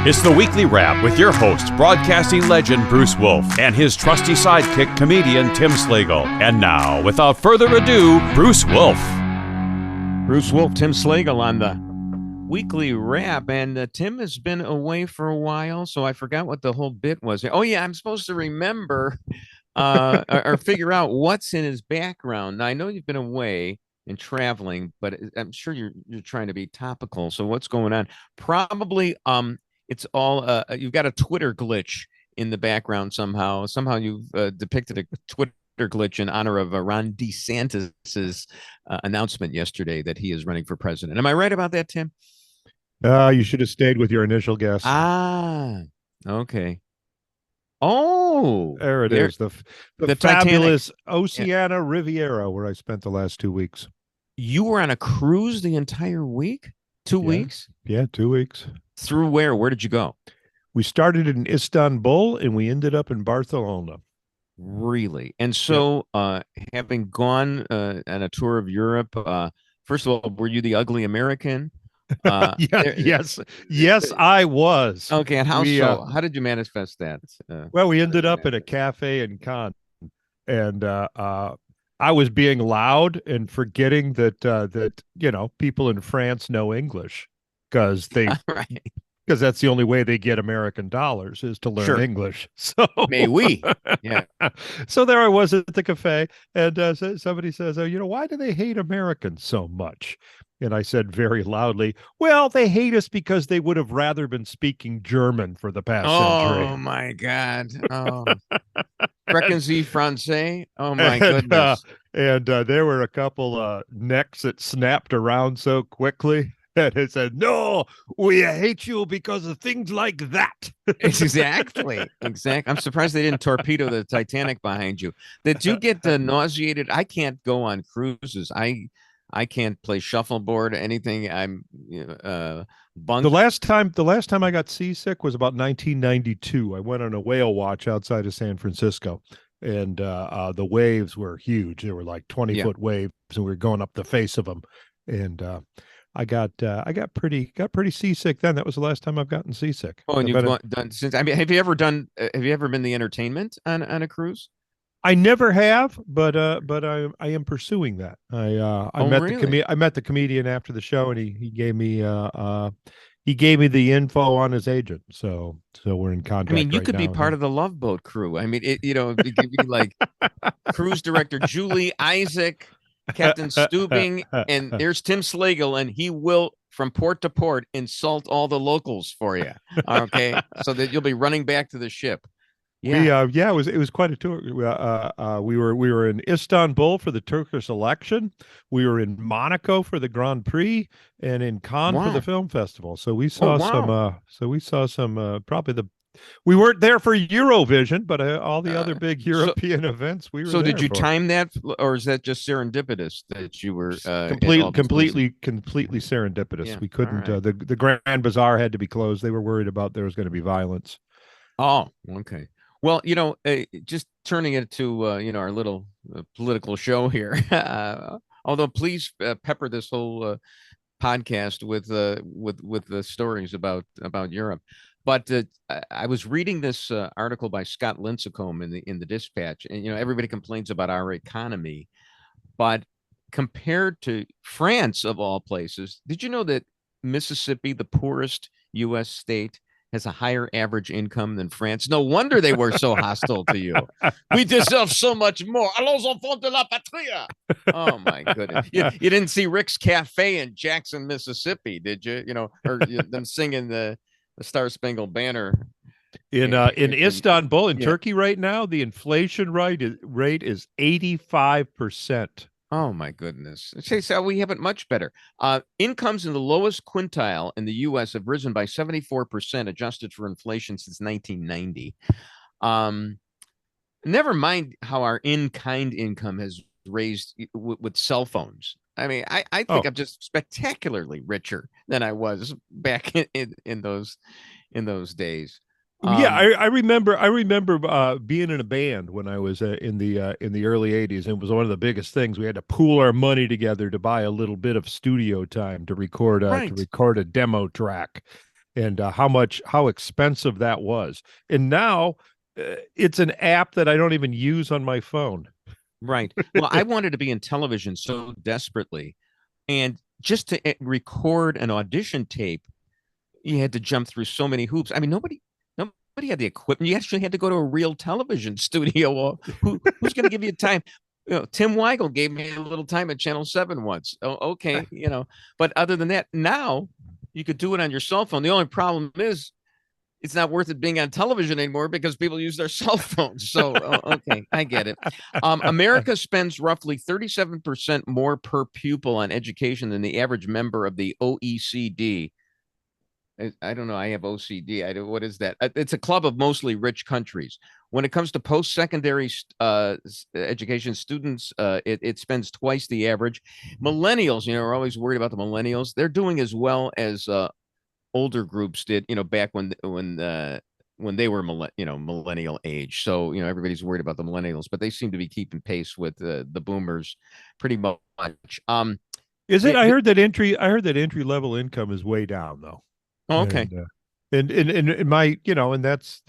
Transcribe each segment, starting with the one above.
It's the Weekly Wrap with your host, broadcasting legend Bruce Wolf, and his trusty sidekick, comedian Tim Slagle. And now, without further ado, Bruce Wolf. Bruce Wolf, Tim Slagle on the Weekly Wrap. And Tim has been away for a while, so I forgot what the whole bit was. Oh, yeah, I'm supposed to remember or figure out what's in his background. Now, I know you've been away and traveling, but I'm sure you're trying to be topical. So what's going on? Probably it's all you've got a Twitter glitch in the background somehow. Somehow you've depicted a Twitter glitch in honor of Ron DeSantis's announcement yesterday that he is running for president. Am I right about that, Tim? You should have stayed with your initial guess. Okay. Oh, there it is. The fabulous Titanic. Oceana Riviera, where I spent the last 2 weeks. You were on a cruise the entire week? 2 weeks? Yeah, 2 weeks. Through where? Where did you go? We started in Istanbul and we ended up in Barcelona. Really? And so, having gone on a tour of Europe, first of all, were you the ugly American? Yes, I was. Okay, and how did you manifest that? Well, we ended up in a cafe in Cannes, and I was being loud and forgetting that people in France know English because they right. Because that's the only way they get American dollars is to learn English. So may we? Yeah. So there I was at the cafe, and somebody says, "Oh, why do they hate Americans so much?" And I said very loudly, "Well, they hate us because they would have rather been speaking German for the past century." Oh my God! Oh, Sprechen Sie Français? Oh my goodness! And there were a couple necks that snapped around so quickly. And it said, "No, we hate you because of things like that." Exactly. I'm surprised they didn't torpedo the Titanic behind you. Did you get nauseated? I can't go on cruises. I can't play shuffleboard, anything. I'm bunked. The last time I got seasick was about 1992. I went on a whale watch outside of San Francisco, and the waves were huge. They were like 20-foot waves, and we were going up the face of them. And I got pretty seasick then. That was the last time I've gotten seasick. Oh, and you've done since. I mean, have you ever been the entertainment on a cruise? I never have, but I am pursuing that. I met the comedian after the show, and he gave me the info on his agent. So we're in contact. I mean, you right could be now. part of the Love Boat crew. I mean, it could be like cruise director Julie Isaac, Captain Stubing, and there's Tim Slagle, and he will from port to port insult all the locals for you. Okay, so that you'll be running back to the ship. Yeah, it was quite a tour. We were in Istanbul for the Turkish election. We were in Monaco for the Grand Prix, and in Cannes for the film festival. So we saw we weren't there for Eurovision, but all the other big European events we were. So did you time that, or is that just serendipitous that you were completely serendipitous? Yeah, we couldn't. right. The Grand Bazaar had to be closed. They were worried about there was going to be violence. Oh, okay. Well, just turning it to our little political show here. Although, please pepper this whole podcast with the stories about Europe. But I was reading this article by Scott Lincecum in the Dispatch, and everybody complains about our economy, but compared to France of all places, did you know that Mississippi, the poorest U.S. state, has a higher average income than France? No wonder they were so hostile to you. We deserve so much more. Allons enfants de la patrie. Oh my goodness! You didn't see Rick's Cafe in Jackson, Mississippi, did you? Or them singing the Star Spangled Banner in Istanbul, in Turkey right now. The inflation rate is 85%. Oh my goodness! So we have it much better. Incomes in the lowest quintile in the U.S. have risen by 74%, adjusted for inflation, since 1990. Never mind how our in-kind income has raised with cell phones. I mean, I think I'm just spectacularly richer than I was back in those days. I remember being in a band when I was in the early 80s. It was one of the biggest things. We had to pool our money together to buy a little bit of studio time to record a demo track. and how expensive that was. And now it's an app that I don't even use on my phone. Right. Well, I wanted to be in television so desperately, and just to record an audition tape, you had to jump through so many hoops. I mean, nobody had the equipment. You actually had to go to a real television studio. Who's going to give you time? Tim Weigel gave me a little time at Channel 7 once. Oh, okay, but other than that, now you could do it on your cell phone. The only problem is it's not worth it being on television anymore because people use their cell phones. So, okay, I get it. America spends roughly 37% more per pupil on education than the average member of the OECD. I don't know. I have OCD. What is that? It's a club of mostly rich countries. When it comes to post-secondary education, students, it spends twice the average. Millennials, are always worried about the millennials. They're doing as well as older groups did, back when they were millennial age. So everybody's worried about the millennials, but they seem to be keeping pace with the boomers pretty much. Is it? I heard that entry level income is way down though. Oh, okay. And my, and that's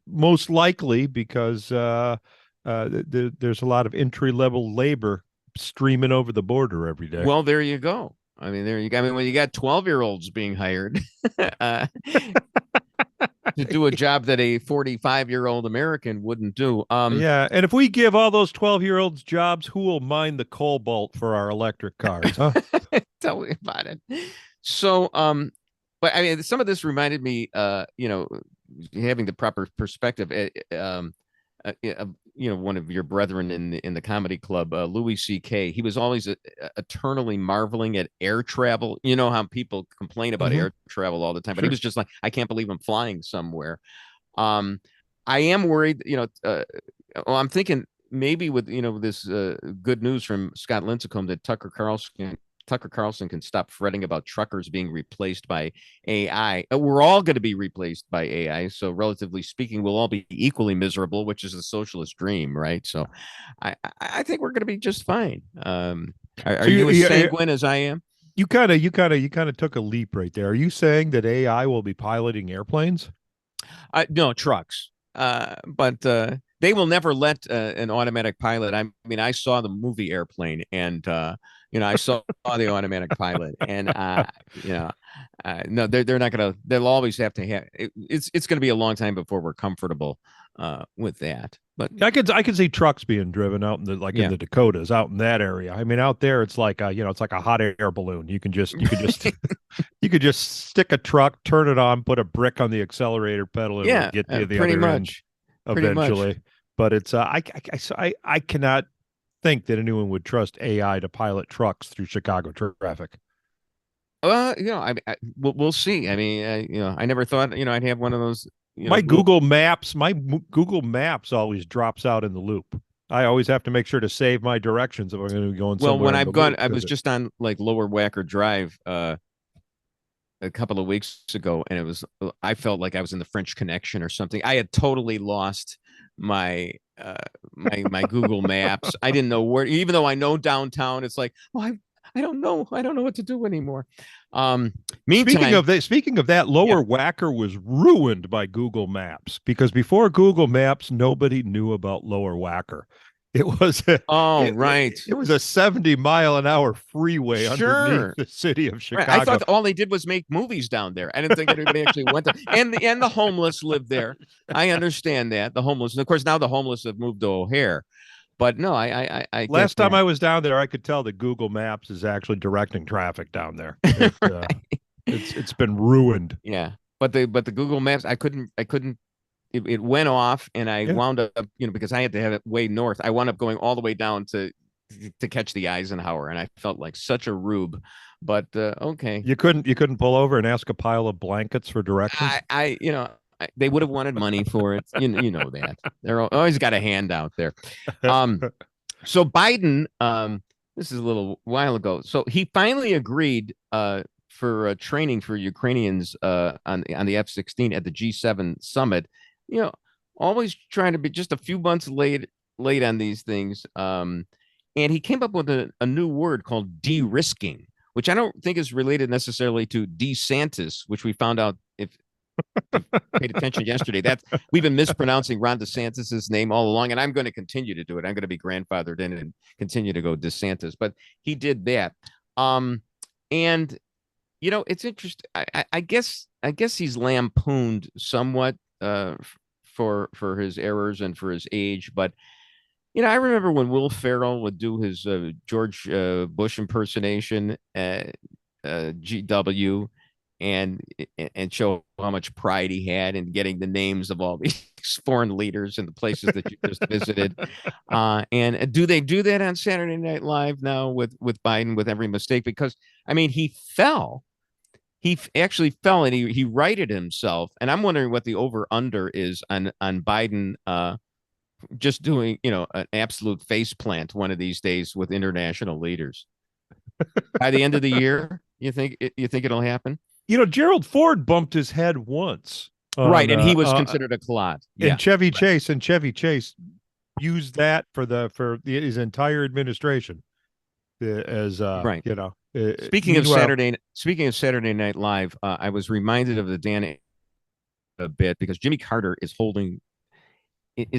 most likely because there's a lot of entry level labor streaming over the border every day. Well, there you go. I mean, there you go. I mean, when you got 12-year-olds being hired to do a job that a 45-year-old American wouldn't do. Yeah, and if we give all those 12-year-olds jobs, who will mine the cobalt for our electric cars? Huh? Tell me about it. So, but I mean, some of this reminded me, having the proper perspective. One of your brethren in the comedy club, Louis C.K., he was always eternally marveling at air travel. You know how people complain about air travel all the time, but he was just like, I can't believe I'm flying somewhere. I am worried, I'm thinking maybe with, this good news from Scott Lincecum that Tucker Carlson can stop fretting about truckers being replaced by AI. We're all going to be replaced by AI. So relatively speaking, we'll all be equally miserable, which is the socialist dream, right? So I think we're going to be just fine. Are you as sanguine as I am? You kind of took a leap right there. Are you saying that AI will be piloting airplanes? No, trucks. But they will never let an automatic pilot. I mean, I saw the movie Airplane, and I saw the automatic pilot, and no, they're not gonna. They'll always have to have. It's going to be a long time before we're comfortable with that. But I could see trucks being driven out in in the Dakotas, out in that area. I mean, out there it's like it's like a hot air balloon. You could just you could just stick a truck, turn it on, put a brick on the accelerator pedal, and it'll get to the other end eventually. But it's I cannot think that anyone would trust AI to pilot trucks through Chicago traffic. We'll see. I mean, I never thought I'd have one of those. My Google Maps always drops out in the loop. I always have to make sure to save my directions if I'm going to be going somewhere. Well, when I've gone, I was just on like Lower Wacker Drive a couple of weeks ago, and I felt like I was in the French Connection or something. I had totally lost my Google Maps. I didn't know where, even though I know downtown. It's like, I don't know what to do anymore. Meantime, speaking of that, Lower Wacker was ruined by Google Maps, because before Google Maps, nobody knew about Lower Wacker. It was it was a 70-mile-an-hour freeway underneath the city of Chicago. Right. I thought all they did was make movies down there. I didn't think anybody actually went there. And the homeless lived there. I understand that, the homeless. And of course, now the homeless have moved to O'Hare. But no, I last time I was down there, I could tell that Google Maps is actually directing traffic down there. It's been ruined. Yeah, but the Google Maps, I couldn't. It went off, and I wound up, because I had to have it way north. I wound up going all the way down to catch the Eisenhower, and I felt like such a rube. But okay, you couldn't pull over and ask a pile of blankets for directions. They would have wanted money for it. You know that. They're always got a handout there. So Biden, this is a little while ago. So he finally agreed for training for Ukrainians on the F-16 at the G7 summit. Always trying to be just a few months late on these things. And he came up with a new word called de-risking, which I don't think is related necessarily to Desantis, which we found out if paid attention yesterday. We've been mispronouncing Ron DeSantis's name all along, and I'm going to continue to do it. I'm going to be grandfathered in and continue to go DeSantis, but he did that. And it's interesting. I guess he's lampooned somewhat for his errors and for his age, but I remember when Will Ferrell would do his George Bush impersonation at GW and show how much pride he had in getting the names of all these foreign leaders and the places that you just visited. And do they do that on Saturday Night Live now with Biden with every mistake? Because he fell. He actually fell and he righted himself. And I'm wondering what the over under is on Biden just doing, an absolute face plant one of these days with international leaders. By the end of the year, you think it'll happen? Gerald Ford bumped his head once. Right, and he was considered a clot. And Chevy Chase used that for his entire administration as right. Speaking of Saturday Night Live, I was reminded of the Dan a bit because Jimmy Carter is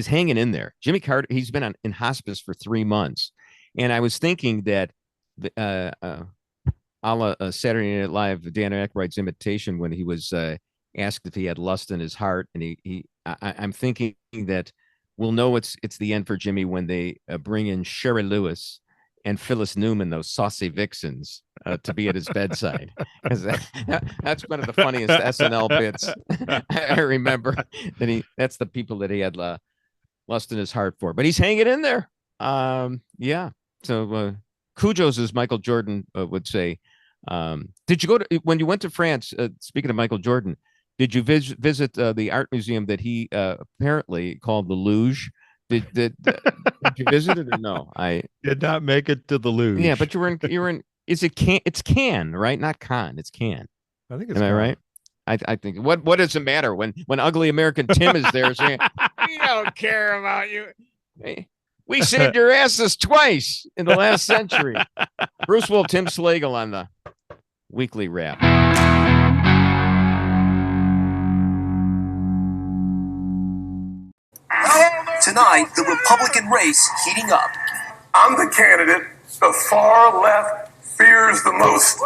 hanging in there. Jimmy Carter, he's been in hospice for 3 months, and I was thinking that a la Saturday Night Live, Dan Aykroyd's imitation when he was asked if he had lust in his heart, and I'm thinking that we'll know it's the end for Jimmy when they bring in Sherry Lewis and Phyllis Newman, those saucy vixens, to be at his bedside. That's one of the funniest SNL bits I remember. That's the people that he had lust in his heart for. But he's hanging in there. Yeah. So Cujo's, as Michael Jordan would say. Did you when you went to France, speaking of Michael Jordan, did you visit the art museum that he apparently called the Luge? Did you visit it or no? I did not make it to the Luge. Yeah, but you were in. Is it Cannes? It's Cannes, right? Not Cannes. It's Cannes. I think it's. Am I right? I think. What does it matter when ugly American Tim is there saying, "We don't care about you. We saved your asses twice in the last century." Bruce Wolf, Tim Slagle on the Weekly Wrap. Tonight, the Republican race heating up. I'm the candidate the far left fears the most.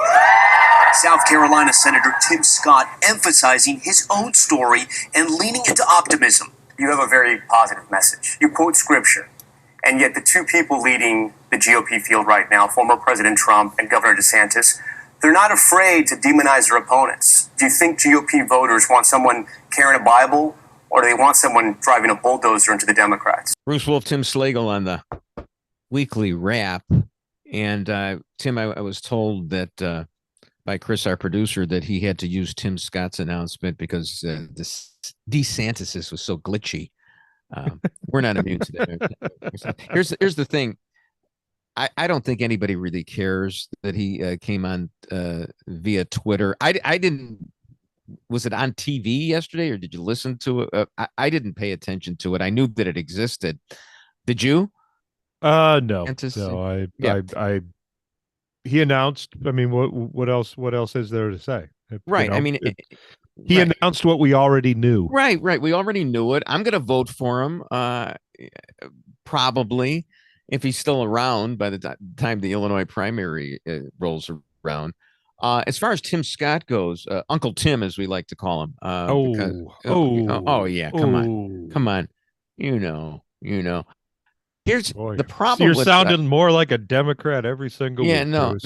South Carolina Senator Tim Scott emphasizing his own story and leaning into optimism. You have a very positive message. You quote scripture, and yet the two people leading the GOP field right now, former President Trump and Governor DeSantis, they're not afraid to demonize their opponents. Do you think GOP voters want someone carrying a Bible, or do they want someone driving a bulldozer into the Democrats? Bruce Wolf, Tim Slagle on the Weekly Wrap. And Tim, I was told that by Chris, our producer, that he had to use Tim Scott's announcement because DeSantis was so glitchy. We're not immune to that. Here's the thing. I don't think anybody really cares that he came on via Twitter. I didn't. Was it on TV yesterday, or did you listen to it? I didn't pay attention to it. I knew that it existed. Did you? No. He announced. I mean, what else is there to say? Right. He announced what we already knew. Right. We already knew it. I'm going to vote for him. Probably, if he's still around by the time the Illinois primary rolls around. As far as Tim Scott goes, Uncle Tim, as we like to call him. Yeah. Come on. You know. Here's the problem. So you're sounding more like a Democrat every single week. No.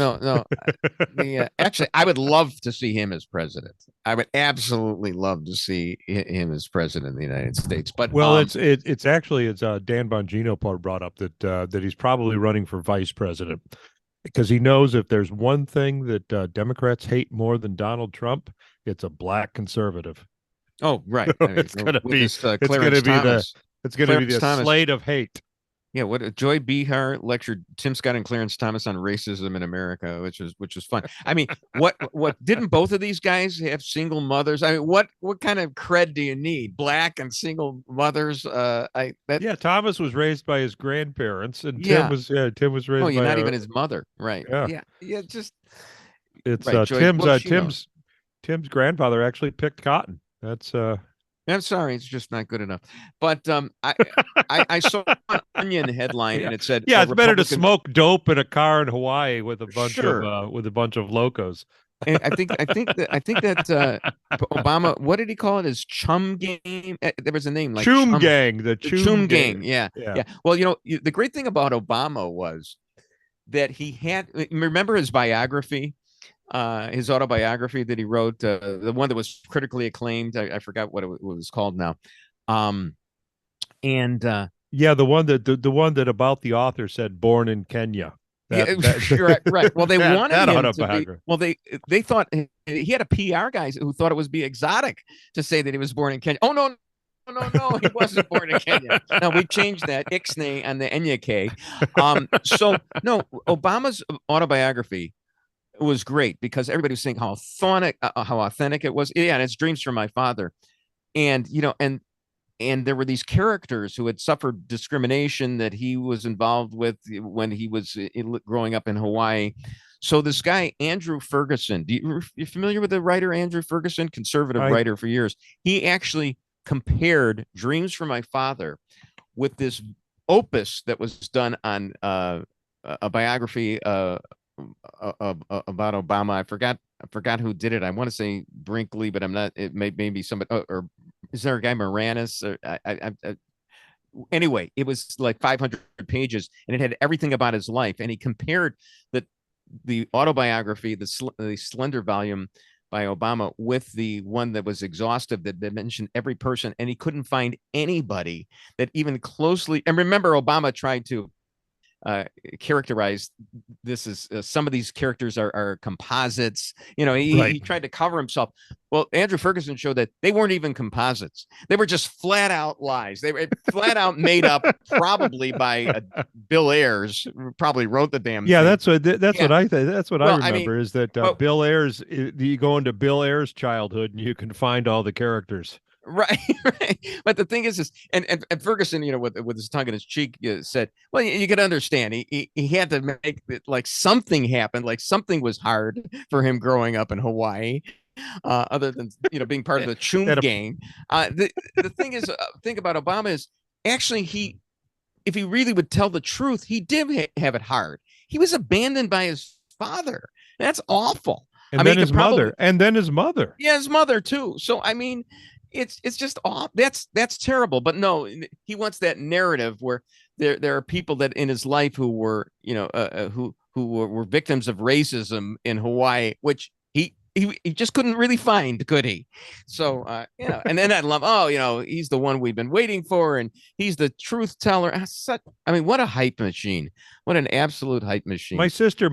Actually, I would love to see him as president. I would absolutely love to see him as president of the United States. But it's Dan Bongino brought up that he's probably running for vice president because he knows if there's one thing that Democrats hate more than Donald Trump, it's a black conservative. Oh, right. It's going to be the slate of hate. Yeah, what Joy Behar lectured Tim Scott and Clarence Thomas on racism in America, which was fun. I mean, what didn't both of these guys have single mothers? I mean, what kind of cred do you need? Black and single mothers? Thomas was raised by his grandparents, and Tim was raised. Oh, you're by not even his mother, right? Yeah. Yeah. Just It's Right, Joyce Bush, Tim's grandfather actually picked cotton. That's I'm sorry, it's just not good enough. But I saw an Onion headline and it said, yeah, it's better to Republican... smoke dope in a car in Hawaii with a bunch of locos. And I think that Obama, what did he call it? His chum gang? There was a name like Chum Gang, the Chum Gang. Yeah. Well, the great thing about Obama was that he had, remember his biography, his autobiography that he wrote, the one that was critically acclaimed. I forgot what it was called now. Yeah, the one that about the author said born in Kenya. Right. Well, they wanted that him autobiography. to be. Well, they thought he had a PR guy who thought it would be exotic to say that he was born in Kenya. Oh no, he wasn't born in Kenya. No, we changed that Ixnay and the Enyake. So no, Obama's autobiography was great because everybody was saying how authentic it was. Yeah, and it's Dreams from My Father, and and there were these characters who had suffered discrimination that he was involved with when he was growing up in Hawaii. So this guy, Andrew Ferguson, you familiar with the writer Andrew Ferguson, conservative writer for years? He actually compared Dreams from My Father with this opus that was done on a biography about Obama. I forgot who did it. I want to say Brinkley, but I'm not. It may be somebody. Or is there a guy Moranis? Or anyway, it was like 500 pages, and it had everything about his life. And he compared the autobiography, the slender volume by Obama, with the one that was exhaustive that mentioned every person, and he couldn't find anybody that even closely. And remember, Obama tried to characterize this as some of these characters are composites. He tried to cover himself. Well, Andrew Ferguson showed that they weren't even composites. They were just flat out lies. They were flat out made up, probably by Bill Ayers, who probably wrote the damn thing. That's what I think. That's what I remember is that Bill Ayers. You go into Bill Ayers' childhood and you can find all the characters. Right. But the thing is and Ferguson, with his tongue in his cheek, said, well, you can understand he had to make it like something happened, like something was hard for him growing up in Hawaii, other than being part of the Chum gang. The thing about Obama is actually if he really would tell the truth, he did have it hard. He was abandoned by his father. That's awful. And then his mother. Yeah, his mother too. So I mean, it's just off. That's terrible. But no, he wants that narrative where there are people that in his life who were who were victims of racism in Hawaii, which he just couldn't really find, could he? So and then I love he's the one we've been waiting for, and he's the truth teller. I mean, what a hype machine! What an absolute hype machine! My sister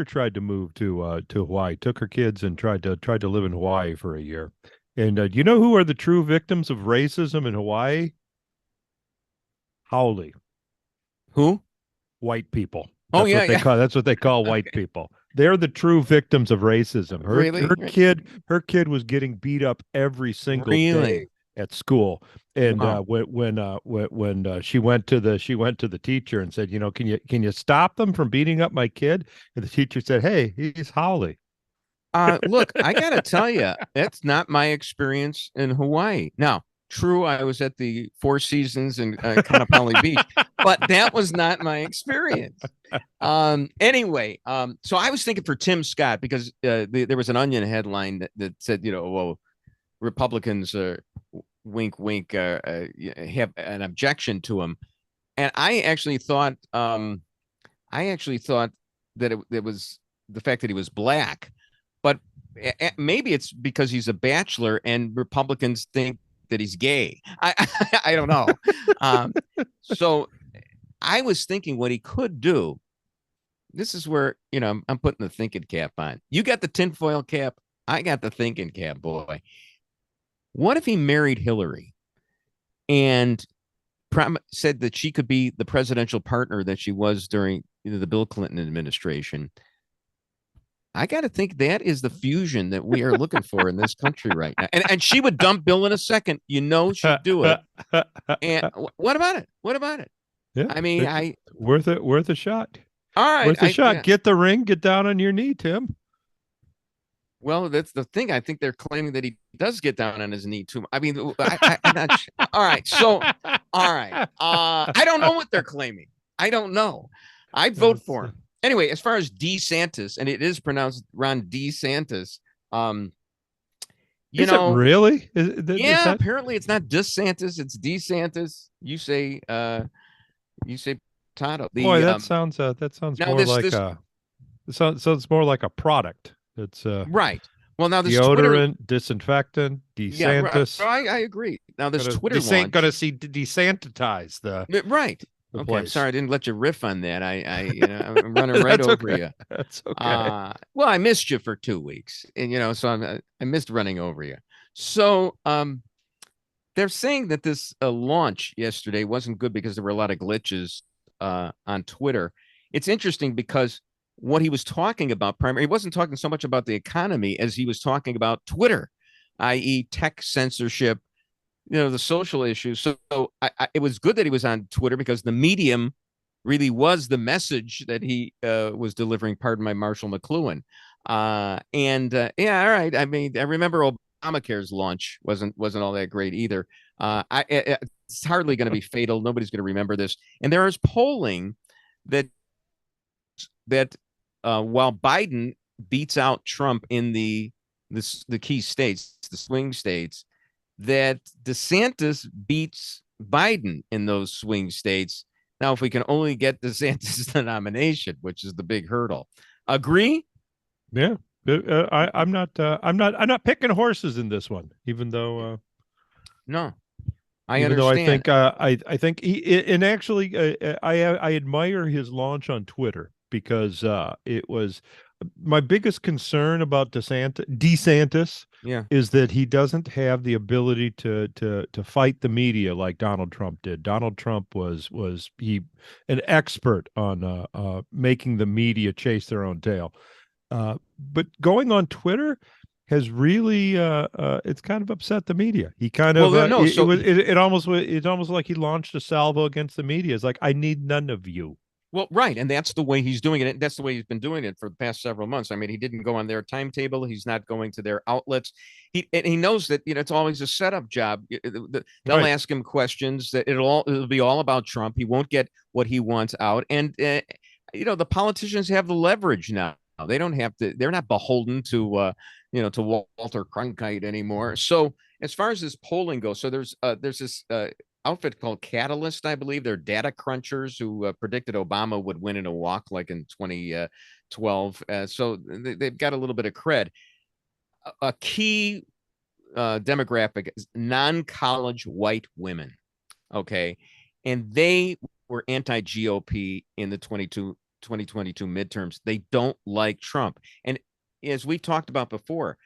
tried to move to Hawaii, took her kids and tried to live in Hawaii for a year. And do you know who are the true victims of racism in Hawaii? Haole. Who? White people. That's what they call white people. They're the true victims of racism. Her kid was getting beat up every single day at school. And when she went to the teacher and said, can you stop them from beating up my kid? And the teacher said, hey, he's Haole. Look, I gotta tell you, that's not my experience in Hawaii. Now, true, I was at the Four Seasons in Kaanapali Beach, but that was not my experience. Anyway, so I was thinking for Tim Scott because there was an Onion headline that said, Republicans, wink, wink, have an objection to him, and I actually thought that it was the fact that he was black. But maybe it's because he's a bachelor and Republicans think that he's gay. I don't know. So I was thinking what he could do. This is where, I'm putting the thinking cap on. You got the tinfoil cap. I got the thinking cap, boy. What if he married Hillary and said that she could be the presidential partner that she was during the Bill Clinton administration? I got to think that is the fusion that we are looking for in this country right now. And she would dump Bill in a second. She'd do it. And what about it? Yeah, I mean, worth a shot. All right. Worth a shot. Yeah. Get the ring. Get down on your knee, Tim. Well, that's the thing. I think they're claiming that he does get down on his knee too. I mean, I'm not all right. So, all right. I don't know what they're claiming. I don't know. I'd vote for him. Anyway, as far as Desantis, and it is pronounced Ron DeSantis, you is know, it really? apparently it's not DeSantis, it's DeSantis. You say potato. Boy, that sounds more like so it's more like a product. It's right. Well, now this deodorant, disinfectant, DeSantis. Yeah, right. I agree. Now this Twitter launch, going to see desensitize the right. The okay, place. I'm sorry I didn't let you riff on that. I'm running right over you. That's okay. Well, I missed you for 2 weeks, and so I missed running over you. So they're saying that this launch yesterday wasn't good because there were a lot of glitches on Twitter. It's interesting because what he was talking about primarily, he wasn't talking so much about the economy as he was talking about Twitter, i.e. tech censorship, the social issues. So it was good that he was on Twitter because the medium really was the message that he was delivering. Pardon my Marshall McLuhan. All right. I mean, I remember Obamacare's launch wasn't all that great either. It's hardly going to be fatal. Nobody's going to remember this. And there is polling that while Biden beats out Trump in the key states, the swing states, that DeSantis beats Biden in those swing states. Now, if we can only get DeSantis the nomination, which is the big hurdle. Agree? Yeah. I'm not picking horses in this one, even though no. I understand. Though I think he, and actually I admire his launch on Twitter because it was my biggest concern about DeSantis is that he doesn't have the ability to fight the media like Donald Trump did. Donald Trump was an expert on making the media chase their own tail. But going on Twitter has really it's kind of upset the media. He kind of it almost like he launched a salvo against the media. It's like, I need none of you. Well, right. And that's the way he's doing it. That's the way he's been doing it for the past several months. I mean, he didn't go on their timetable. He's not going to their outlets. He knows that, it's always a setup job. They'll ask him questions that it'll be all about Trump. He won't get what he wants out. And, the politicians have the leverage now. They don't have to, they're not beholden to, to Walter Cronkite anymore. So as far as this polling goes, so there's this, outfit called Catalyst, I believe. They're data crunchers who predicted Obama would win in a walk like in 2012. So they've got a little bit of cred. A key demographic is non-college white women. Okay. And they were anti-GOP in the 2022 midterms. They don't like Trump. And as we talked about before,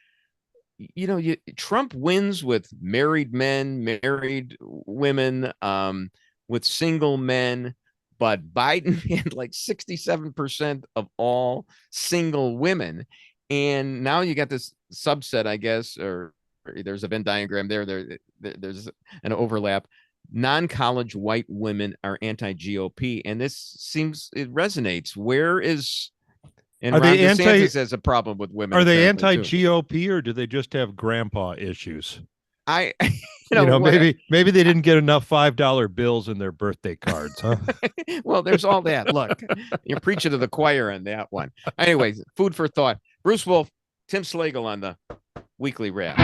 Trump wins with married men, married women, with single men, but Biden had like 67% of all single women. And now you got this subset, I guess, or there's a Venn diagram there's an overlap. Non-college white women are anti-GOP, and it resonates. Where is... And Ron DeSantis has a problem with women. Are they anti-GOP or do they just have grandpa issues? Maybe they didn't get enough $5 bills in their birthday cards, huh? Well, there's all that. Look, you're preaching to the choir on that one. Anyways, food for thought. Bruce Wolf, Tim Slagle on the Weekly Wrap.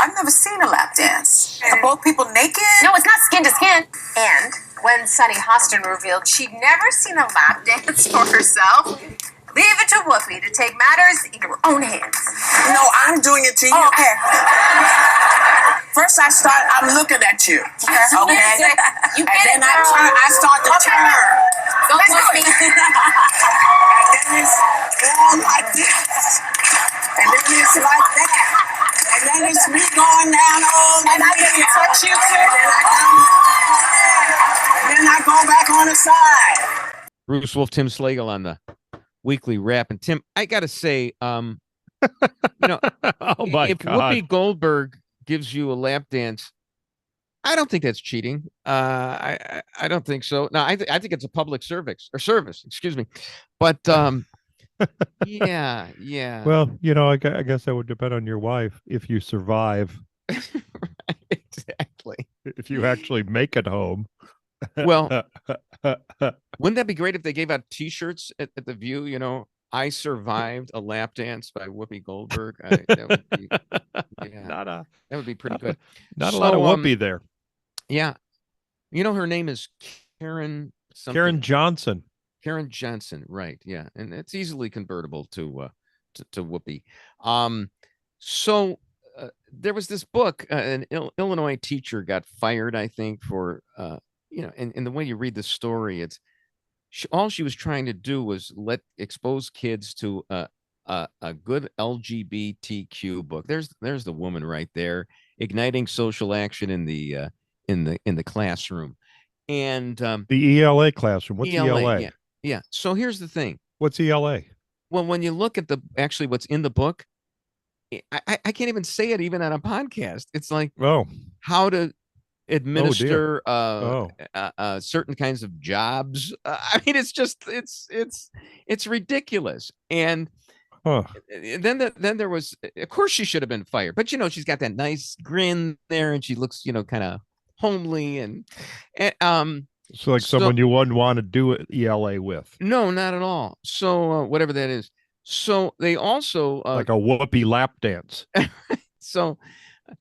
I've never seen a lap dance. Are both people naked? No, it's not skin to skin. And when Sunny Hostin revealed she'd never seen a lap dance for herself, leave it to Whoopi to take matters in her own hands. No, I'm doing it to you. Oh, okay. First I'm looking at you. Okay? You and then I start to turn. Don't touch me. And then it's going like this. And then it's like that. And then it's me going down all the and I get to touch you too. And then I go back on the side. Bruce Wolf, Tim Slagle on the Weekly Wrap. And Tim, I gotta say, oh my God. Whoopi Goldberg gives you a lap dance, I don't think that's cheating. I don't think so. No, I think it's a public service. Excuse me. But yeah. Well, I guess that would depend on your wife if you survive. Right, exactly. If you actually make it home. Well, wouldn't that be great if they gave out T-shirts at the View? I survived a lap dance by Whoopi Goldberg. That would be, that would be pretty good. Not a lot of Whoopi there. Yeah, her name is Karen something. Karen Johnson. Karen Johnson, right? Yeah, and it's easily convertible to Whoopi. So there was this book. An Illinois teacher got fired, I think, for and the way you read the story, it's all she was trying to do was expose kids to a good LGBTQ book. There's the woman right there, igniting social action in the classroom, and the ELA classroom. What's ELA? Yeah. So here's the thing. What's ELA? Well, when you look at what's in the book, I can't even say it even on a podcast. It's like how to administer certain kinds of jobs. I mean, it's just it's ridiculous. And then there was, of course, she should have been fired, but she's got that nice grin there, and she looks kind of homely and so like someone you wouldn't want to do it ELA with. No, not at all. So whatever that is. So they also like a Whoopi lap dance. So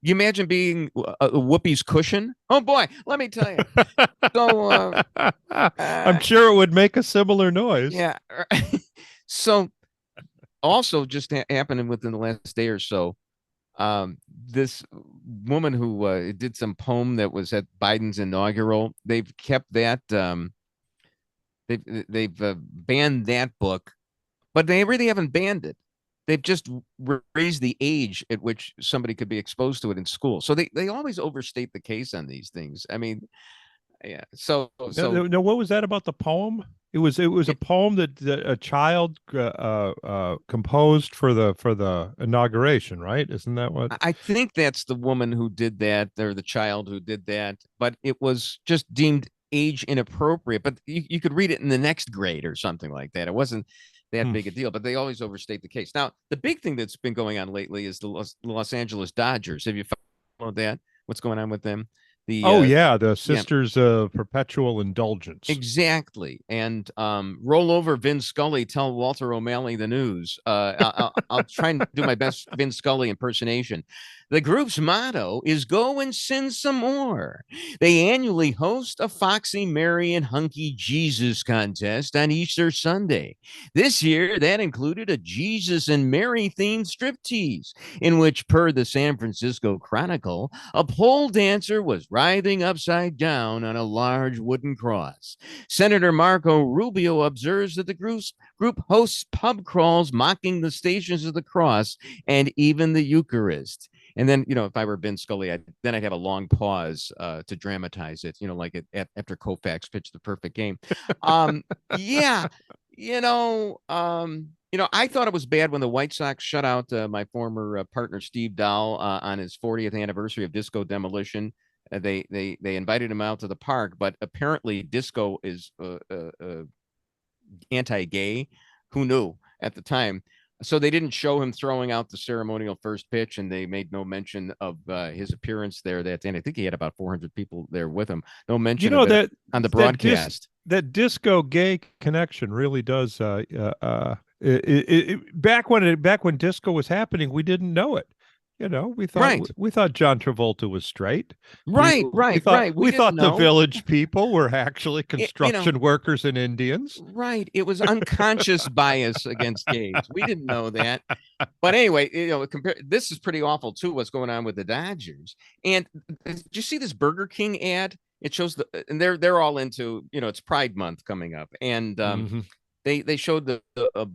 you imagine being a Whoopi's cushion? Oh boy, let me tell you. So I'm sure it would make a similar noise. Yeah. So also just happening within the last day or so, this woman who did some poem that was at Biden's inaugural, they've kept that. They've banned that book, but they really haven't banned it. They've just raised the age at which somebody could be exposed to it in school. So they always overstate the case on these things. I mean, yeah. So no, what was that about the poem? It was a poem that a child composed for the inauguration, right? Isn't that what? I think that's the woman who did that, or the child who did that, but it was just deemed age inappropriate. But you could read it in the next grade or something like that. It wasn't that big a deal, but they always overstate the case. Now, the big thing that's been going on lately is the Los Angeles Dodgers. Have you followed that? What's going on with them? The Sisters of Perpetual Indulgence. Exactly. And roll over Vin Scully, tell Walter O'Malley the news. I'll try and do my best Vin Scully impersonation. The group's motto is go and sin some more. They annually host a Foxy, Mary, and Hunky Jesus contest on Easter Sunday. This year, that included a Jesus and Mary themed striptease, in which, per the San Francisco Chronicle, a pole dancer was writhing upside down on a large wooden cross. Senator Marco Rubio observes that the group hosts pub crawls mocking the Stations of the Cross and even the Eucharist. And then, if I were Vin Scully, I'd have a long pause to dramatize it, like after Koufax pitched the perfect game. I thought it was bad when the White Sox shut out my former partner Steve Dahl on his 40th anniversary of Disco Demolition. They invited him out to the park, but apparently Disco is anti-gay. Who knew at the time? So they didn't show him throwing out the ceremonial first pitch, and they made no mention of his appearance there that day. And I think he had about 400 people there with him. No mention of it on the broadcast. That disco gay connection really does. Back when disco was happening, we didn't know it. We thought John Travolta was straight. Right. We thought the Village People were actually construction workers and Indians. Right. It was unconscious bias against gays. We didn't know that. But anyway, this is pretty awful too. What's going on with the Dodgers? And did you see this Burger King ad? It shows and they're all into it's Pride Month coming up, and They showed the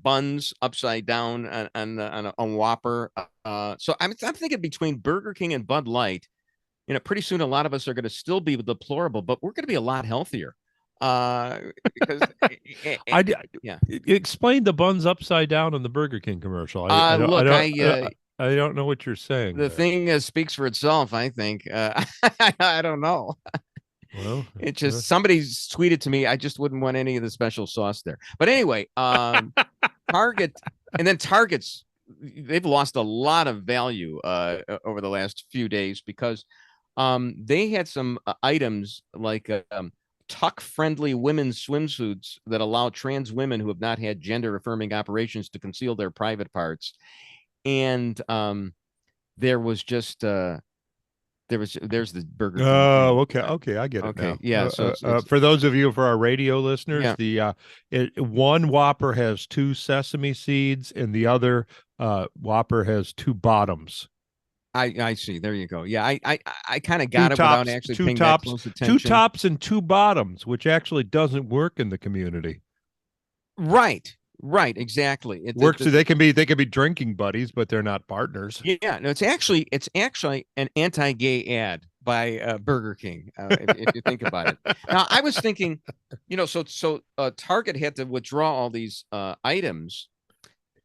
buns upside down on a Whopper. So I'm thinking between Burger King and Bud Light, pretty soon a lot of us are going to still be deplorable, but we're going to be a lot healthier. Because explain the buns upside down in the Burger King commercial. I I don't know what you're saying. The there. thing speaks for itself, I think. I don't know. Well, it just somebody tweeted to me. I just wouldn't want any of the special sauce there. But anyway, Target and then Target's they've lost a lot of value over the last few days because they had some items like tuck-friendly women's swimsuits that allow trans women who have not had gender-affirming operations to conceal their private parts. And there was just there's the Burger King. Oh, okay, I get it now. Yeah. So it's, for those of you, for our radio listeners, yeah. One Whopper has 2 sesame seeds, and the other Whopper has 2 bottoms. I see. There you go. Yeah, I kind of got it tops, without actually 2 paying tops, that close attention. 2 tops and 2 bottoms, which actually doesn't work in the community. Right, exactly. It works. So they can be drinking buddies, but they're not partners. Yeah, no, it's actually an anti-gay ad by BurgerKing. If you think about it. Now, I was thinking, so Target had to withdraw all these items.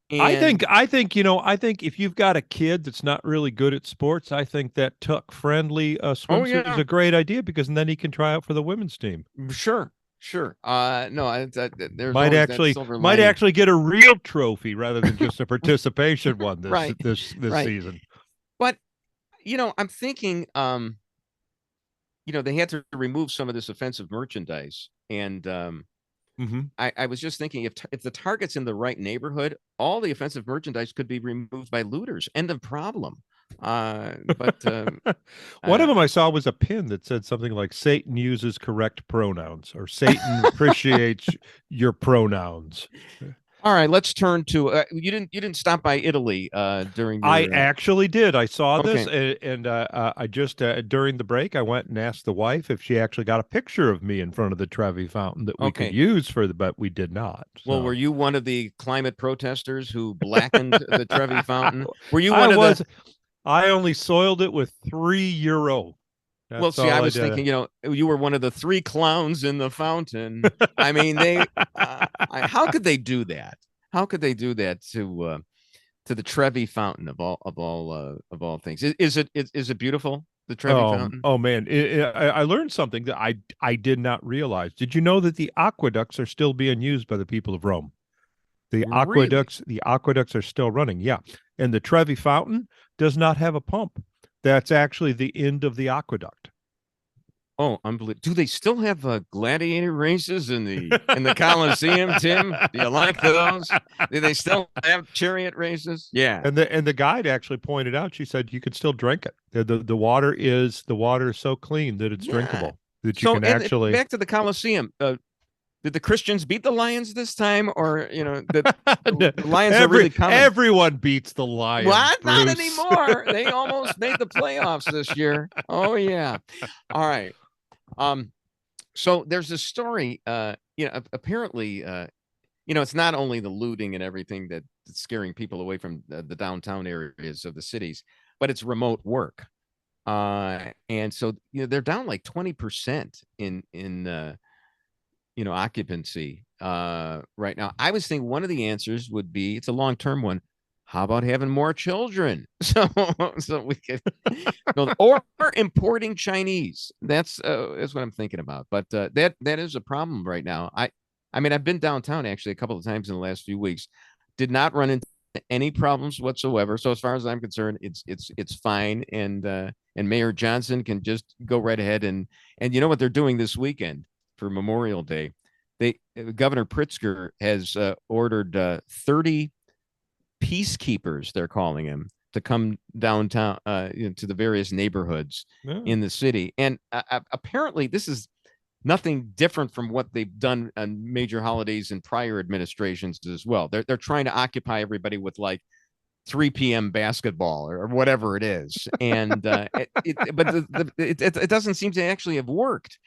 And I think if you've got a kid that's not really good at sports, I think that tuck-friendly swimsuit is a great idea because then he can try out for the women's team. Sure. No, there's might actually get a real trophy rather than just a participation one this season. But I'm thinking, they had to remove some of this offensive merchandise, and I was just thinking if the Target's in the right neighborhood, all the offensive merchandise could be removed by looters. End of problem. But one of them I saw was a pin that said something like Satan uses correct pronouns or Satan appreciates your pronouns. All right, let's turn to you didn't stop by Italy during your, I actually did. I saw this and I just during the break I went and asked the wife if she actually got a picture of me in front of the Trevi fountain that we could use but we did not. So. Well, were you one of the climate protesters who blackened the Trevi fountain? Were you one of the I only soiled it with €3. Well, see, I was thinking, you were one of the 3 clowns in the fountain. I mean, how could they do that? How could they do that to the Trevi fountain of all things? Is it beautiful? The Trevi fountain? Oh man, I learned something that I did not realize. Did you know that the aqueducts are still being used by the people of Rome? The aqueducts are still running. Yeah. And the Trevi fountain does not have a pump. That's actually the end of the aqueduct. Oh, unbelievable. Do they still have gladiator races in the Colosseum, Tim? Do you like those? Do they still have chariot races? Yeah. And the guide actually pointed out, she said you can still drink it. The water is so clean that it's drinkable. That you can actually back to the Colosseum. Did the Christians beat the Lions this time, or the Lions are really coming? Everyone beats the Lions. What? Bruce. Not anymore. They almost made the playoffs this year. Oh yeah. All right. So there's a story. Apparently, it's not only the looting and everything that's scaring people away from the downtown areas of the cities, but it's remote work. And so they're down like 20% in occupancy right now. I was thinking one of the answers would be, it's a long-term one. How about having more children? So we could or importing Chinese. That's what I'm thinking about. But that is a problem right now. I mean, I've been downtown actually a couple of times in the last few weeks. Did not run into any problems whatsoever. So as far as I'm concerned, it's fine. And Mayor Johnson can just go right ahead and you know what they're doing this weekend for Memorial Day? Governor Pritzker has ordered 30 peacekeepers, they're calling him, to come downtown to the various neighborhoods in the city. And apparently this is nothing different from what they've done on major holidays in prior administrations as well. They're trying to occupy everybody with like 3 p.m. basketball or whatever it is. And it doesn't seem to actually have worked.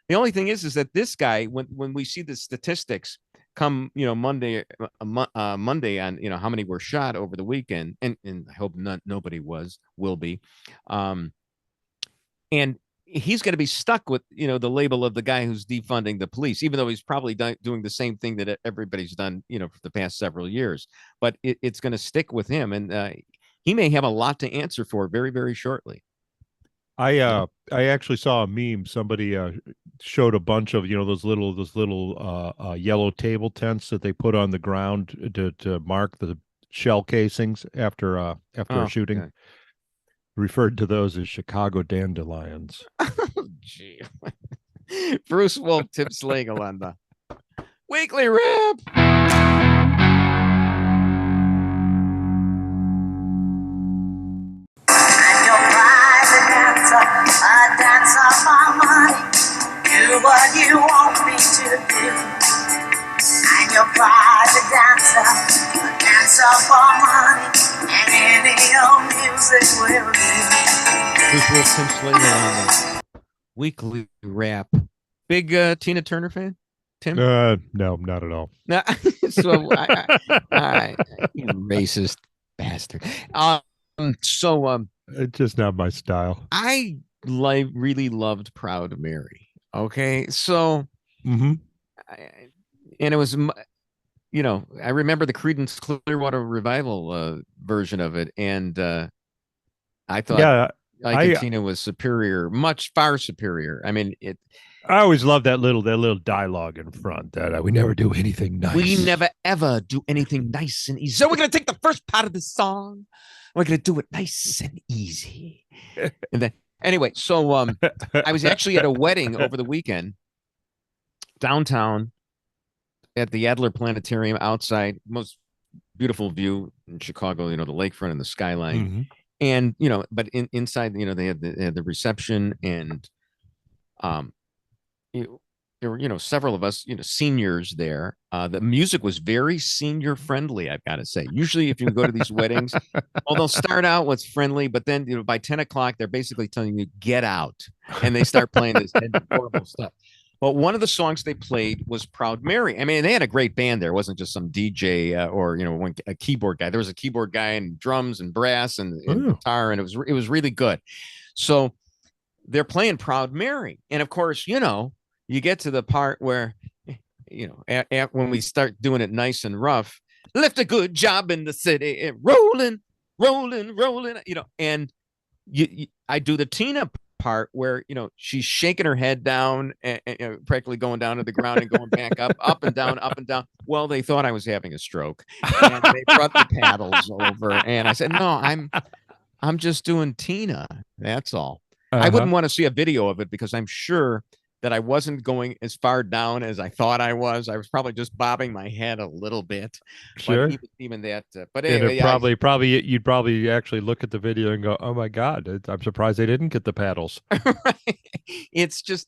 The only thing is that this guy, when we see the statistics come, Monday on, how many were shot over the weekend, and I hope nobody will be, and he's going to be stuck with, the label of the guy who's defunding the police, even though he's probably doing the same thing that everybody's done, for the past several years, but it's going to stick with him. And he may have a lot to answer for very, very shortly. I actually saw a meme. Somebody showed a bunch of those little yellow table tents that they put on the ground to mark the shell casings after a shooting. Okay. Referred to those as Chicago dandelions. Gee. Bruce Wolf, Tim Slagle on the Weekly Rap. A dancer for money, do what you want me to do. I'm your private dancer, a dancer for money, and any old music will do. Bruce Wolf, Tim Slagle on the Weekly Rap. Big Tina Turner fan, Tim? No, not at all. No, so I you racist bastard. It's just not my style. I really loved Proud Mary. Okay, so and it was, I remember the Creedence Clearwater Revival version of it, and I thought Tina was superior, far superior. I mean, I always loved that little dialogue in front that we never do anything nice. We never ever do anything nice and easy. So we're gonna take the first part of the song. We're gonna do it nice and easy. And then anyway, so I was actually at a wedding over the weekend downtown at the Adler Planetarium outside. Most beautiful view in Chicago, the lakefront and the skyline. And but inside, they had the reception, and there were several of us seniors there. The music was very senior friendly, I've got to say. Usually if you go to these weddings, they'll start out with friendly, but then by 10 o'clock they're basically telling you get out, and they start playing this horrible stuff. But one of the songs they played was Proud Mary. I mean, they had a great band there. It wasn't just some DJ or a keyboard guy. There was a keyboard guy and drums and brass and guitar, and it was really good. So they're playing Proud Mary, and of course, you get to the part where, when we start doing it nice and rough, lift a good job in the city, rolling, and I do the Tina part where, she's shaking her head down and practically going down to the ground and going back up and down, up and down. Well, they thought I was having a stroke, and they brought the paddles over, and I said, no, I'm just doing Tina. That's all. I wouldn't want to see a video of it because I'm sure that I wasn't going as far down as I thought I was. I was probably just bobbing my head a little bit. Sure. But even that. But anyway, you'd probably actually look at the video and go, "Oh my God, I'm surprised they didn't get the paddles." Right. It's just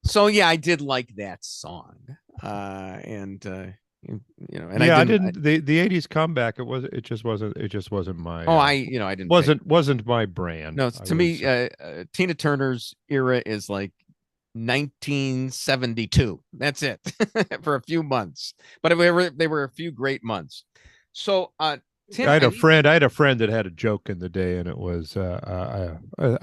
so. Yeah, I did like that song, and I didn't. The '80s comeback. It just wasn't my. I didn't. Wasn't my brand. No, to me, Tina Turner's era is like 1972. That's it. For a few months, but they were a few great months. So Tim, I had a friend that had a joke in the day, and it was I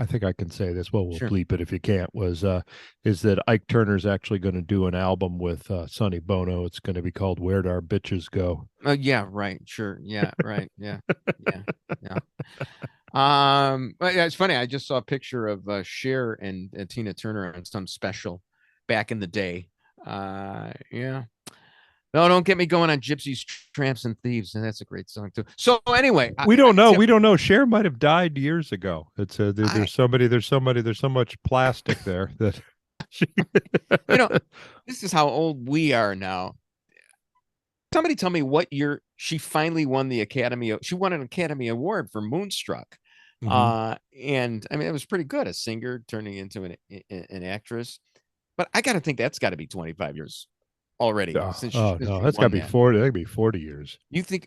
think I can say this. Well, we'll Sure. bleep it if you can't. Is that Ike Turner's actually going to do an album with Sonny Bono? It's going to be called "Where'd Our Bitches Go?" Yeah, right. Sure. Yeah, right. Yeah. It's funny. I just saw a picture of Cher and Tina Turner on some special back in the day. Yeah. No, don't get me going on Gypsies, Tramps, and Thieves, and that's a great song too. So anyway, we don't know. We don't know. Cher might have died years ago. It's there's so much plastic there that this is how old we are now. Somebody tell me what year she finally won the Academy. She won an Academy Award for Moonstruck. And I mean, it was pretty good. A singer turning into an actress. But I got to think that's got to be 25 years already. No, that's got to be 40. That'd be 40 years. You think?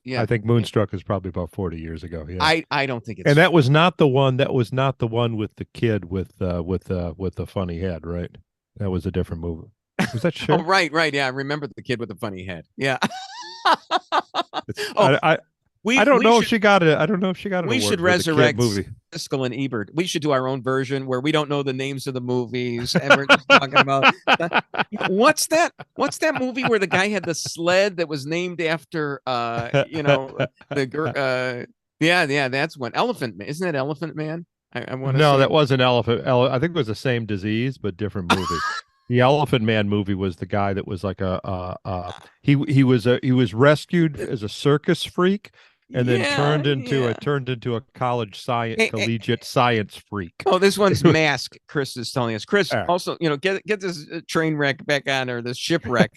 Yeah, I think Moonstruck is probably about 40 years ago. Yeah, I don't think it's. And that was not the one. That was not the one with the kid with the funny head, right? That was a different movie. Was that Cher? Oh, right. Yeah, I remember the kid with the funny head. Yeah. I don't know if she got it. I don't know if she got it. We should resurrect Siskel and Ebert. We should do our own version where we don't know the names of the movies, and we're just talking about what's that movie where the guy had the sled that was named after the girl Yeah, that's one. Elephant Man, isn't that Elephant Man? I want to No, say that wasn't Elephant. I think it was the same disease, but different movie. The Elephant Man movie was the guy that was like he was rescued as a circus freak and then turned into a collegiate science freak. Oh, this one's Mask. Chris is telling us. Chris, Ah. also, get this train wreck back on, or this shipwreck.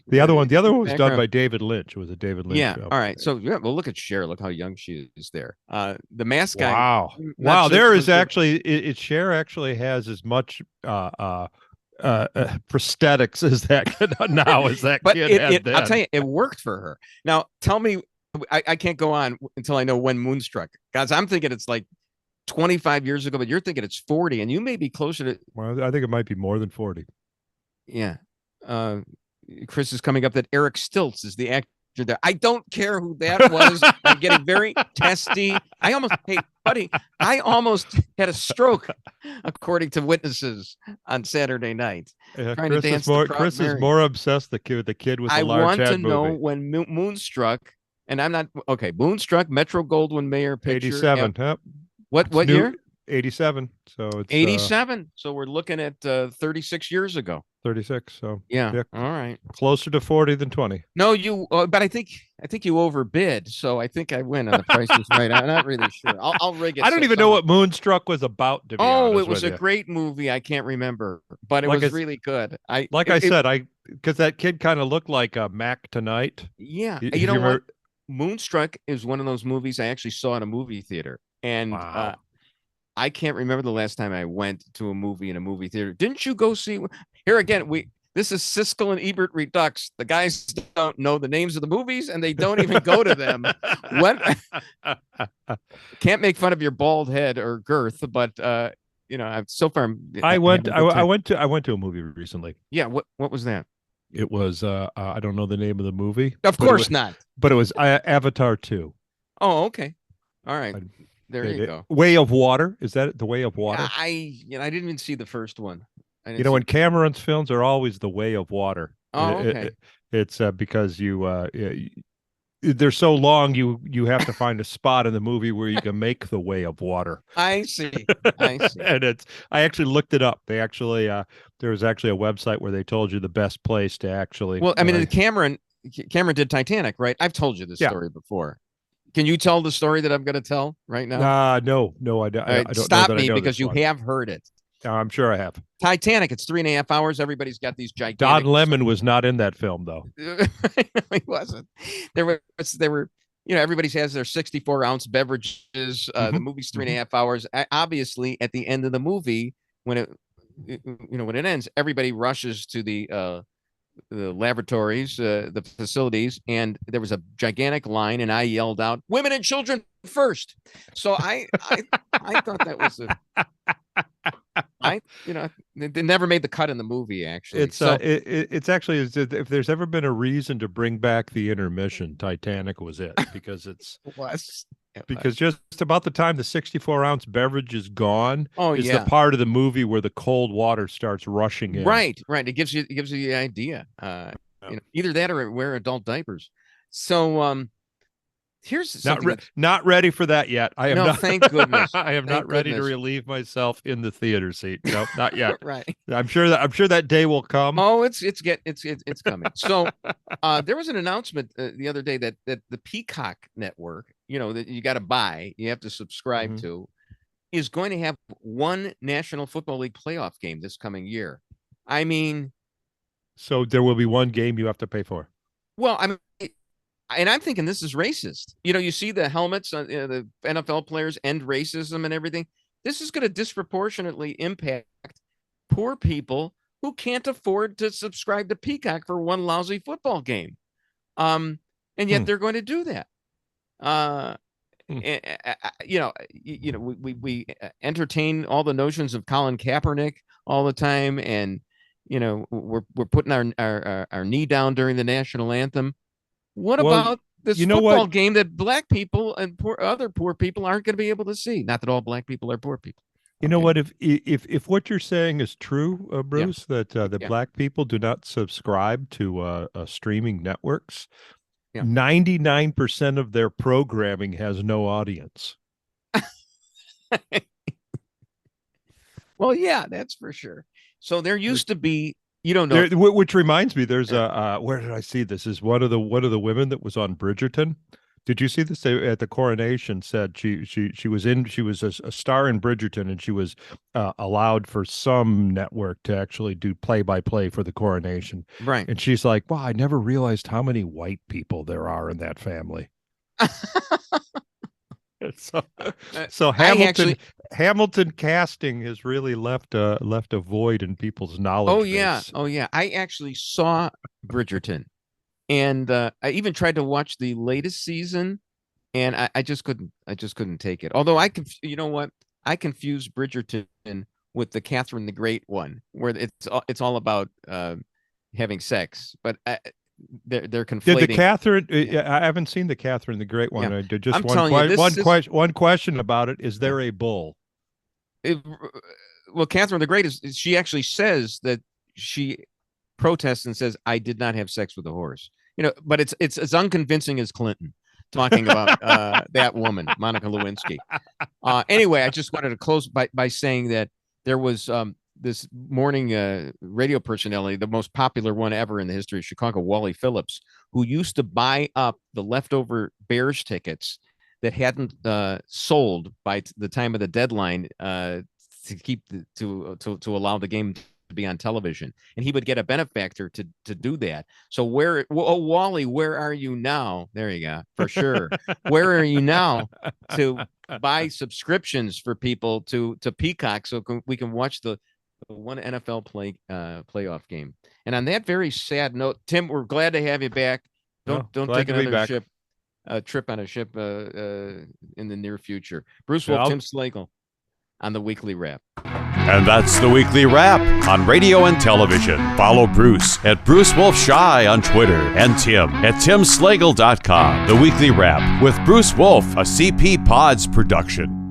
The other one was done background. by David Lynch. It was a David Lynch film. All right. So well, look at Cher. Look how young she is there. The Mask guy. Wow. There is actually Cher actually has as much prosthetics as that now as that kid had then. I'll tell you, it worked for her. Now, tell me, I can't go on until I know when Moonstruck. Guys, I'm thinking it's like 25 years ago, but you're thinking it's 40, and you may be closer to. Well, I think it might be more than 40. Yeah. Chris is coming up that Eric Stiltz is the actor there. I don't care who that was. I'm getting very testy. Hey, buddy, I almost had a stroke, according to witnesses on Saturday night. Trying to dance Chris is more obsessed with the kid with the large head. I want to know when Moonstruck, and I'm not okay. Moonstruck, Metro Goldwyn Mayer picture. 87. Yep. What year? 87. So it's 87. So we're looking at 36 years ago. 36. So yeah. All right. Closer to 40 than 20. No, but I think you overbid. So I think I win on the Price is Right. I'm not really sure. I'll rig it. I don't even know what Moonstruck was about. To be honest it was with a you. great movie. I can't remember, but it was really good. Because that kid kind of looked like Mac Tonight. Yeah. You know what? Moonstruck is one of those movies I actually saw in a movie theater, and I can't remember the last time I went to a movie in a movie theater. Didn't you go see? Here again, this is Siskel and Ebert Redux. The guys don't know the names of the movies, and they don't even go to them. Can't make fun of your bald head or girth, but I've so far. I went to a movie recently. Yeah, what was that? It was I don't know the name of the movie. Of course not. But it was Avatar 2. Oh, okay. All right. There you go. Way of Water. Is that The Way of Water? I didn't even see the first one. When Cameron's films are always The Way of Water. Oh, okay. It's because they're so long you have to find a spot in the movie where you can make The Way of Water. I see. And I actually looked it up. They actually there was actually a website where they told you the best place to actually. Well, I mean, Cameron did Titanic, right? I've told you this story before. Can you tell the story that I'm going to tell right now? No, I don't. Stop me because you have heard it. I'm sure I have. Titanic, it's 3.5 hours. Everybody's got these gigantic. Don Lemon was not in that film, though. No, he wasn't. There were, everybody has their 64-ounce beverages. The movie's 3.5 hours. Obviously, at the end of the movie, when it ends, everybody rushes to the laboratories, the facilities, and there was a gigantic line, and I yelled out, "Women and children first!" So I thought that was they never made the cut in the movie. Actually, it's actually if there's ever been a reason to bring back the intermission, Titanic was it, because because just about the time the 64-ounce beverage is gone, is the part of the movie where the cold water starts rushing in. Right. It gives you the idea. Either that or wear adult diapers. So here's something not ready for that yet. I am not. Thank goodness. I am not ready to relieve myself in the theater seat. No, not yet. Right. I'm sure that day will come. Oh, it's coming. So there was an announcement the other day that the Peacock network, that you got to buy, you have to subscribe to, is going to have one National Football League playoff game this coming year. I mean, so there will be one game you have to pay for. Well, I mean, and I'm thinking this is racist. You see the helmets, the NFL players end racism and everything. This is going to disproportionately impact poor people who can't afford to subscribe to Peacock for one lousy football game. And yet they're going to do that. We entertain all the notions of Colin Kaepernick all the time. And, we're putting our knee down during the national anthem. What about this football game that black people and other poor people aren't going to be able to see? Not that all black people are poor people. You know what? If what you're saying is true, Bruce, that black people do not subscribe to streaming networks, 99% of their programming has no audience. Well, yeah, that's for sure. So there used to be, you don't know, which reminds me, there's where did I see this? Is one of the women that was on Bridgerton. Did you see this? They, at the coronation, said she was a star in Bridgerton, and she was allowed for some network to actually do play-by-play for the coronation. Right. And she's like, "Wow, I never realized how many white people there are in that family." So Hamilton casting has really left a void in people's knowledge base. Oh yeah. I actually saw Bridgerton, and I even tried to watch the latest season, and I just couldn't take it. Although you know what? I confused Bridgerton with the Catherine the Great one, where it's all about having sex, but they're conflating. Did the Catherine? I haven't seen the Catherine the Great one. Yeah. I did just one question about it. Is there a bull? Well, Catherine the Great she actually says that she protests and says, "I did not have sex with a horse." You know, but it's as unconvincing as Clinton talking about that woman, Monica Lewinsky. Anyway, I just wanted to close by saying that there was this morning radio personality, the most popular one ever in the history of Chicago, Wally Phillips, who used to buy up the leftover Bears tickets that hadn't sold by the time of the deadline to keep to allow the game to be on television, and he would get a benefactor to do that. So Wally, where are you now? There you go, for sure. Where are you now to buy subscriptions for people to Peacock so we can watch the one NFL playoff game? And on that very sad note, Tim, we're glad to have you back. Don't take another trip on a ship in the near future. Bruce Wolf, Tim Slagle on the Weekly Wrap. And that's the Weekly Wrap on radio and television. Follow Bruce at Bruce Wolf Shy on Twitter and Tim at timslagle.com. The Weekly Wrap with Bruce Wolf, a CP Pods production.